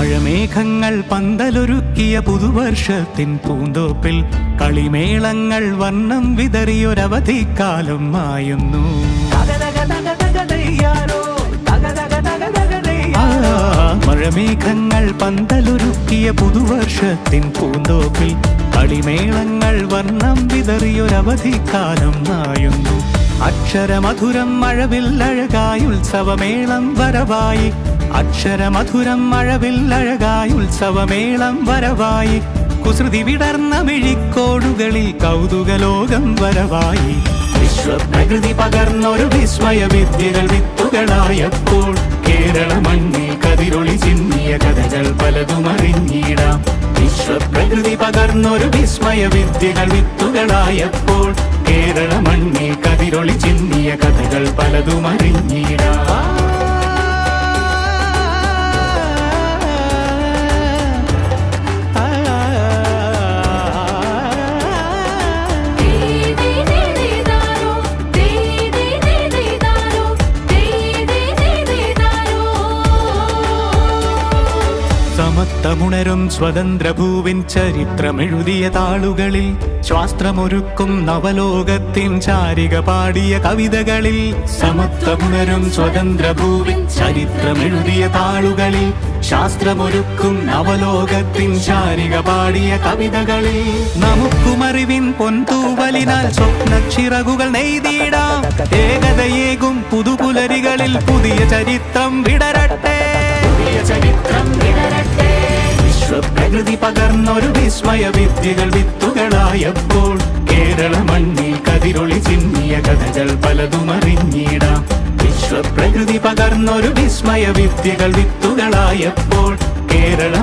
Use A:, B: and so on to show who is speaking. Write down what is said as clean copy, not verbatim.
A: മഴമേഘങ്ങൾ പന്തലൊരുക്കിയ പുതുവർഷത്തിൻ പൂന്തോപ്പിൽ കളിമേളങ്ങൾ വർണ്ണം വിതറിയൊരവധിക്കാലം മായുന്നു. മഴമേഘങ്ങൾ പന്തലൊരുക്കിയ പുതുവർഷത്തിൻ പൂന്തോപ്പിൽ കളിമേളങ്ങൾ വർണ്ണം വിതറിയൊരവധിക്കാലം മായുന്നു. അക്ഷരമധുരം മഴവില്ലഴകായുത്സവമേളം വരവായി, അക്ഷരമധുരം മഴവില്ലഴകായുത്സവമേളം വരവായി, കുസൃതി വിടർന്ന മിഴിക്കോടുകളിൽ കൗതുകലോകം വരവായി. വിശ്വപ്രകൃതി പകർന്നൊരു വിസ്മയ വിദ്യകൾ വിത്തുകളായപ്പോൾ കേരള മണ്ണിൽ കതിരൊളി ചിന്നിയ കഥകൾ പലതും അറിഞ്ഞിടാം. വിശ്വപ്രകൃതി പകർന്നൊരു വിസ്മയ വിദ്യകൾ വിത്തുകളായപ്പോൾ കേരള മണ്ണിൽ കതിരൊളി ചിന്നിയ കഥകൾ പലതും അറിഞ്ഞിടാം. സമത്വമുണരും സ്വതന്ത്രഭൂവിൻ ചരിത്രമെഴുതിയ താളുകളിൽ, ശാസ്ത്രമൊരുക്കും നവലോകത്തിൻ ചാരിക പാടിയ കവിതകളിൽ. സമത്വമുണരും സ്വതന്ത്രഭൂവിൻ ചരിത്രമെഴുതിയ താളുകളിൽ, ശാസ്ത്രമൊരുക്കും നവലോകത്തിൻ ചാരിക പാടിയ കവിതകളിൽ. നമുക്കുമറിവിൻ പൊൻതൂവലിനാൽ സ്വപ്നച്ചിറകുകൾ നെയ്തിടാം. ഏകതയേകും പുതുപുലരികളിൽ പുതിയ ചരിത്രം വിടരട്ടെ, പുതിയ ചരിത്രം വിടരട്ടെ. വിശ്വപ്രകൃതി പകർന്നൊരു വിസ്മയ വിദ്യകൾ വിത്തുകളായപ്പോൾ കേരള മണ്ണിൽ കതിരൊളി ചിന്നിയ കഥകൾ പലതും അറിഞ്ഞിടാം. വിശ്വപ്രകൃതി പകർന്നൊരു വിസ്മയ വിദ്യകൾ വിത്തുകളായപ്പോൾ കേരള